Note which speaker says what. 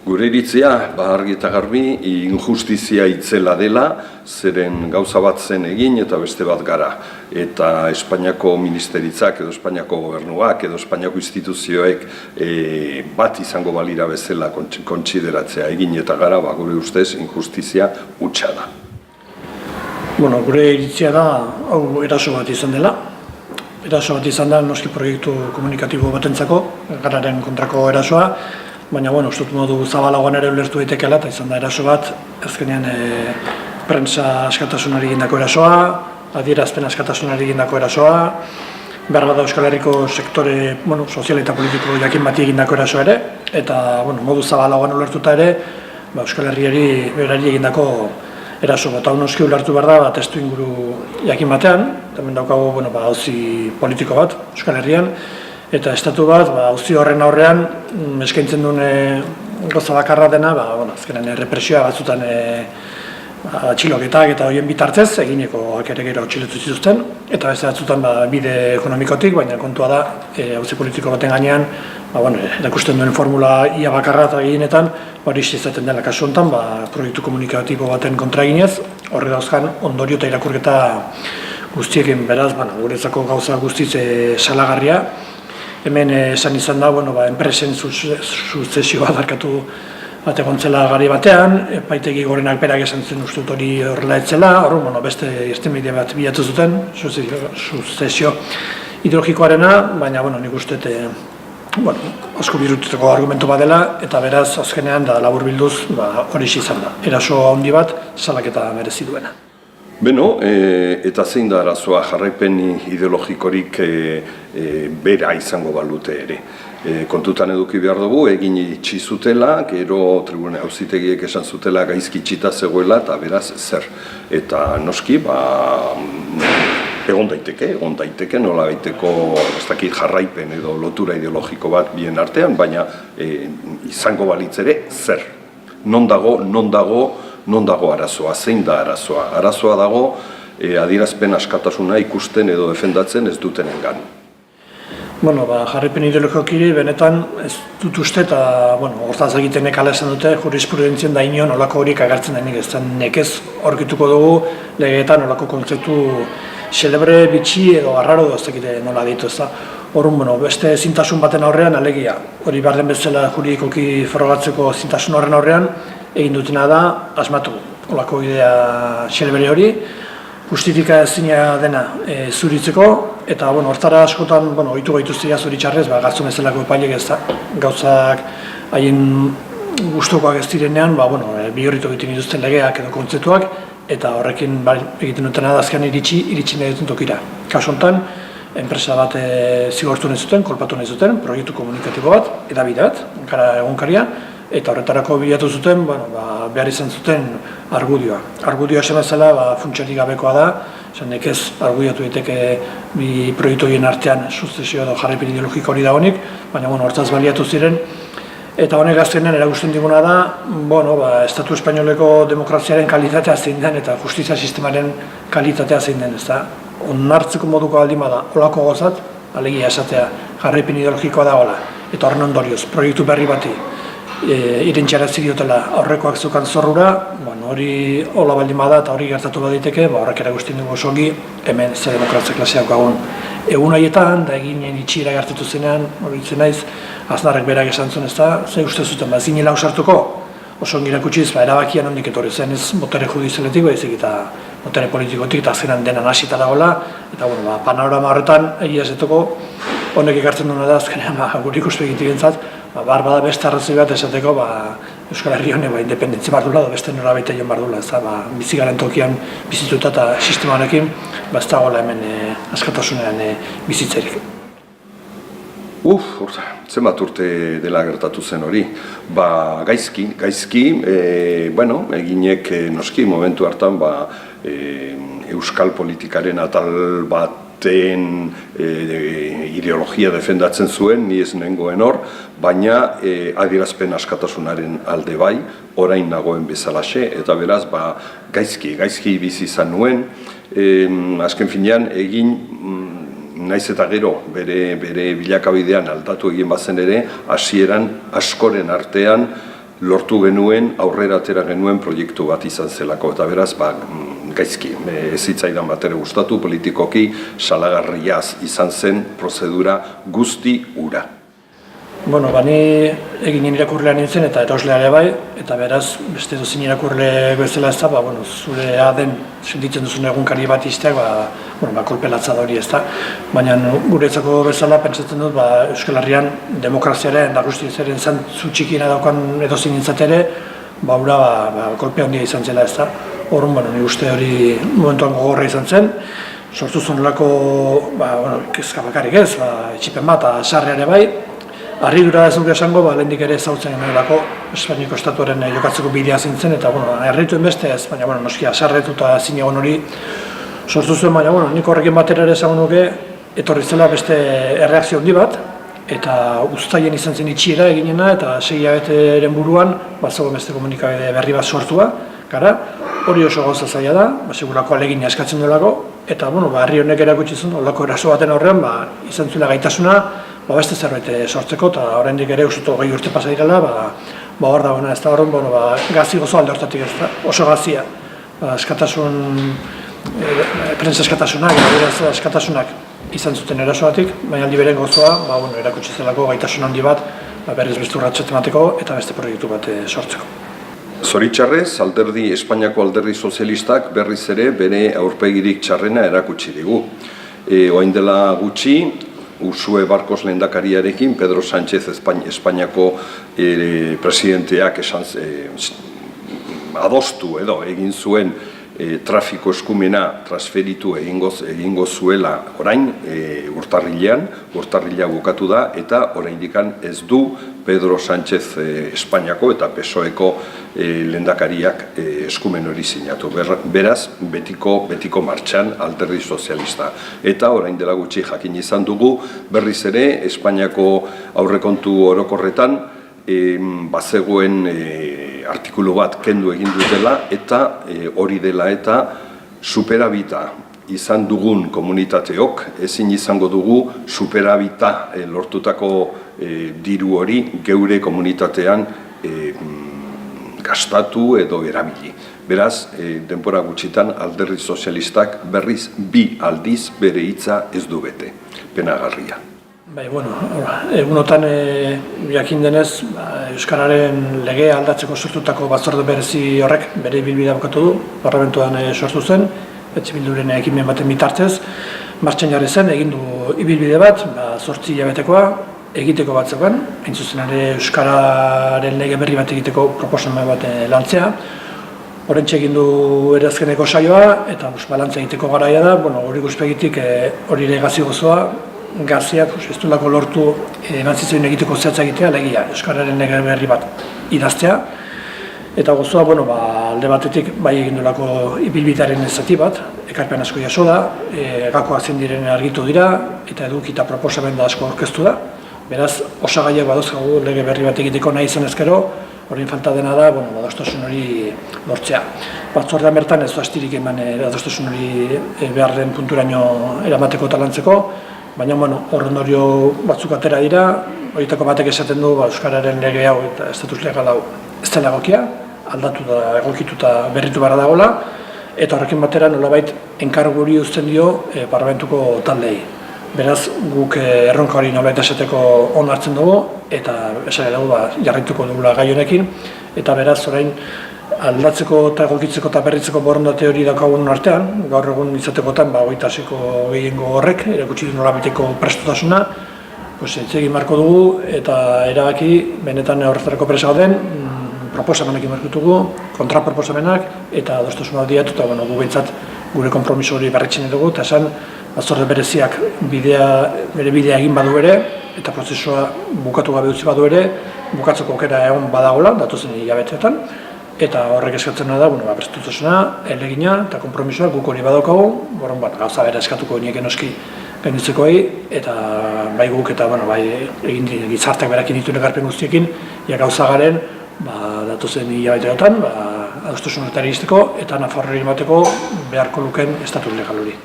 Speaker 1: Gure iritzia, argi eta garbi, injustizia itzela dela, zeren gauza bat zen egin eta beste bat gara. Eta Espainiako ministeritzak edo Espainiako gobernuak edo Espainiako instituzioek bat izango balira bezala kontsideratzea egin eta gara, gure ustez injustizia hutsa da.
Speaker 2: Gure iritzia da, hau eraso bat izan dela. Eraso bat izan da noski proiektu komunikatibo batentzako, gararen kontrako erasoa. Baina, uste dut modu zabalagoan ere ulertu daitekeela, eta izan da eraso bat, azkenean prentsa askatasunari egindako erasoa, adierazpen askatasunari egindako erasoa, behar bada Euskal Herriko sektore sozial eta politiko jakin bati egindako erasoa ere, eta modu zabalagoan ulertuta ere, Euskal Herriari berari egindako eraso bat. Hau noski ulertu behar da, testu inguru jakin batean, hemen daukagu auzi politiko bat Euskal Herrian, eta estatu bat, auzi horren aurrean, eskaintzen duen goza bakarra dena, azkenean represioa batzutan atxiloketak eta horien bitartez, eginekoak ere gero atxilotu zituzten, eta beste batzutan bide ekonomikotik, baina kontua da, auzi politiko baten gainean, erakusten duen formula ia bakarra eta gehienetan, hori izaten dela kasu honetan, proiektu komunikatibo baten kontra eginez, horre dauzkan ondorio eta irakurketa guztiekin, beraz, guretzako gauza guztiz salagarria. Hemen esan izan da, enpresen suzesioa darkatu bat egontzela gari batean, epaitegi gorenak berak esan zen uste dut hori horrela etzela, beste irtenbide bat bilatu zuten, suzesio ideologikoarena, baina nik uste asko birututeko argumentu bat dela, eta beraz azkenean da labur bilduz hori izan da, eraso handi bat salaketa merezi duena.
Speaker 1: Eta zein da arazoa jarraipen ideologikorik bera izango balute ere. Kontutan eduki behar dugu, egin itxi zutela, gero tribunal auzitegiek esan zutela gaizki itxita zegoela, eta beraz zer. Eta noski, egon daiteke, nola baiteko jarraipen edo lotura ideologiko bat bien artean, baina izango balitz ere zer. Non dago arazoa, zein da arazoa? Arazoa dago adierazpen askatasuna ikusten edo defendatzen ez dutenengan.
Speaker 2: Jarraipen ideologikiri benetan ez dut uste eta hortaz egiten ekala esan dute jurisprudentzien da inion olako horik agertzen denik ez zen nekez aurkituko dugu legeetan olako kontzeptu xelebre, bitxi edo arraro doztekite nola ditu ez da. Horren, beste zintasun baten aurrean alegia. Hori behar den bezala juridikoki frogatzeko zintasun horren aurrean egin dutena da asmatu olako idea xelebre hori, justifika ezina dena zuritzeko, eta hortara askotan ohitu gaituztea zuritxarrez, gatzun bezalako epailek ez da, gauzak haien gustukoak ez direnean, bihurritu egiten dituzten legeak edo kontzeptuak, eta horrekin egiten dutena da azkean iritsi nahi duten tokira. Kasu honetan, enpresa bat zigortu nahi zuten, kolpatu nahi zuten, proiektu komunikatibo bat, edabide bat, egunkaria, eta horretarako bilatu zuten, behar izan zuten argudioa. Argudioa esan bezala funtsari gabekoa da, nekez argudiatu daiteke bi proiektu horien artean suzesio edo jarraipen ideologiko hori dagoenik, baina hortaz baliatu ziren, eta honek azkenean erakusten diguna da, Estatu Espainoleko demokraziaren kalitatea zein den eta justizia sistemaren kalitatea zein den, ezta? Onartzeko moduko baldin bada, olako gozat, alegia esatea jarraipen ideologikoa da hola, eta horren ondorioz, proiektu berri bati irentxarazi diotela aurrekoak zukan zorrura, hori hola baldin bada eta hori gertatu baditeke, horrek erakusten dugu osongi, hemen ze demokrazia klaseak gagun egun haietan, da eginen itxiera gertatu zenean, hori itzen naiz, Aznarrek berak esan zuen ez da, ze uste zuten, zinela ausartuko, osongi erakutsiz, erabakian hondik etorri zen ez botere judizialetik, baizik eta botere politikotik, eta azkenan denan hasita dagoela, eta panorama horretan, egia ezetoko, honek ekartzen duena da, azkenean gure ikustu egitik entzat, behar bada beste arrazoi bat esateko, Euskal Herri honek independentzia behar duela, beste norabaita joan behar duela, ez da, bizigaren tokian bizituta eta sistema honekin, ez dagoela hemen askatasunean bizitzerik.
Speaker 1: Zenbat urte dela gertatu zen hori. Gaizki, eginek noski momentu hartan euskal politikaren atal baten ideologia defendatzen zuen, ni ez nengoen hor, baina adierazpen askatasunaren alde bai, orain nagoen bezalaxe, eta beraz, gaizki bizi izan nuen, azken finean egin naiz eta gero bere bilakabidean aldatu egin bazen ere, hasieran askoren artean lortu genuen, aurrera atera genuen proiektu bat izan zelako, eta beraz, gaizki, ez zitzaidan bat ere gustatu, politikoki salagarriaz izan zen prozedura guzti hura.
Speaker 2: Bueno, ni eginen irakurlean nintzen eta eroslea ere bai, eta beraz, beste dozin irakurle bezala ez da, zurea den sentitzen duzun egunkari bat izteak, kolpelatza da hori ez da. Baina guretzako bezala pentsatzen dut, Euskal Herrian demokraziaren da guztiaren zantzu txikiena daukan edozin nintzatere, kolpe handia izan zela ez da. Horren, nik uste hori momentuan gogorra izan zen, sortu zonelako, kezka bakarrik ez, etxipen bat, sarreare bai. Harridura ez dugu esango, lehendik ere ezautzen genuelako Espainiako estatuaren jokatzeko bidea zintzen, eta herrituen beste ez, baina noski asarretuta zinegon hori sortu zuen, baina nik horrekin batera ere esango nuke, etorri zela beste erreakzio handi bat, eta uztaien izan zen itxiera eginena, eta 6 hilabeteren buruan, zegoen beste komunikabide berri bat sortua, gara, hori oso gauza zaila da, segurako alegina eskatzen duelako, eta herri honek erakutsi zuen, olako eraso baten aurrean, izan zuela gaitasuna, beste zerbait sortzeko, eta oraindik ere usutu 20 urte pasa direla, hor dagoena ez da horren, gazi gozo alde hortatik ez da, oso gazia. Prensa eskatasunak, eskatasunak izan zuten erasoatik, baina aldi beren gozoa, erakutsi zelako gaitasun handi bat, berriz beste urratxet emateko eta beste proiektu bat sortzeko.
Speaker 1: Zoritxarrez, Espainiako alderdi sozialistak berriz ere bere aurpegirik txarrena erakutsi digu. Orain dela gutxi, Uxue Barkos lehendakariarekin, Pedro Sánchez Espainiako presidenteak adostu edo egin zuen trafiko eskumena transferitu egingo zuela orain urtarrila bukatu da, eta oraindikan ez du Pedro Sánchez Espainiako eta PSOEko lehendakariak eskumen hori sinatu. Beraz, betiko martxan alderdi sozialista. Eta orain dela gutxi jakin izan dugu, berriz ere Espainiako aurrekontu orokorretan bazegoen artikulu bat kendu egin dutela, eta hori dela eta superabita izan dugun komunitateok ezin izango dugu superabita lortutako diru hori geure komunitatean gastatu edo erabili. Beraz, denbora gutxitan alderdi sozialistak berriz 2 aldiz bere hitza ez du bete. Penagarria.
Speaker 2: Egunotan jakin denez, Euskararen legea aldatzeko sortutako batzorde berezi horrek bere ibilbidea bukatu du, parlamentuan sortu zen, Bilduren ekimen baten bitartez, martxan jarri zen, egin du ibilbide bat, 8 hilabetekoa, egiteko bat zegoen, hain zuzen ere Euskararen lege berri bat egiteko proposamen bat lantzea. Horrentxe egin du ere azkeneko saioa, eta balantza egiteko garaia da, hori guzpegitik hori ere gazi gozoa, gaziak ez duelako lortu emantzitzein egiteko zehatza egitea, legia Euskararen lege berri bat idaztea. Eta gozoa, alde batetik bai egin duelako ibilbidearen zati bat, ekarpen asko jaso da, gakoak zein diren argitu dira, eta edukita proposamen da asko aurkeztu da. Beraz, osagaiak badozkagu lege berri bat egiteko nahi izan ezkero, horrein falta dena da, adostasun hori lortzea. Batzordean bertan ez du astirik eman adostasun hori behar den punturaino eramateko eta lantzeko, baina horren orio batzuk atera dira, horietako batek esaten du Euskararen lege hau eta estatus legal hau ez dela egokia, aldatu da egokituta berritu behar dagoela, eta horrekin batera nolabait enkargu hori uzten dio parlamentuko taldei. Beraz, guk erronka hori nolabait esateko ondo hartzen dugu, eta esan dugu jarraituko dugula gai honekin, eta beraz orain aldatzeko eta egokitzeko eta berritzeko borondate hori daukagun artean, gaur egun izatekotan 26ko gehiengo horrek erakutsi du nolabaiteko prestutasuna, egin marko dugu eta erabaki benetan horretarako prest gauden, proposamenak markutugu, kontraproposamenak eta adostasuna diatu, eta gu behintzat gure konpromiso hori berritzen dugu, eta esan batzorde bereziak bere bidea egin badu ere, eta prozesua bukatu gabe utzi badu ere, bukatzeko aukera egon badagola, datozen hilabeteetan, eta horrek eskatzen da, prestutasuna, elegina eta konpromisoa guk hori badaukagu, gauza bera eskatuko nieken oski gainditzekoei, eta bai guk eta egin gizarteak berakin dituen ekarpen guztiekin, gauza garen datozen hilabeteetan, adostasun horretara iristeko eta Nafarroari emateko beharko luken estatus legal hori.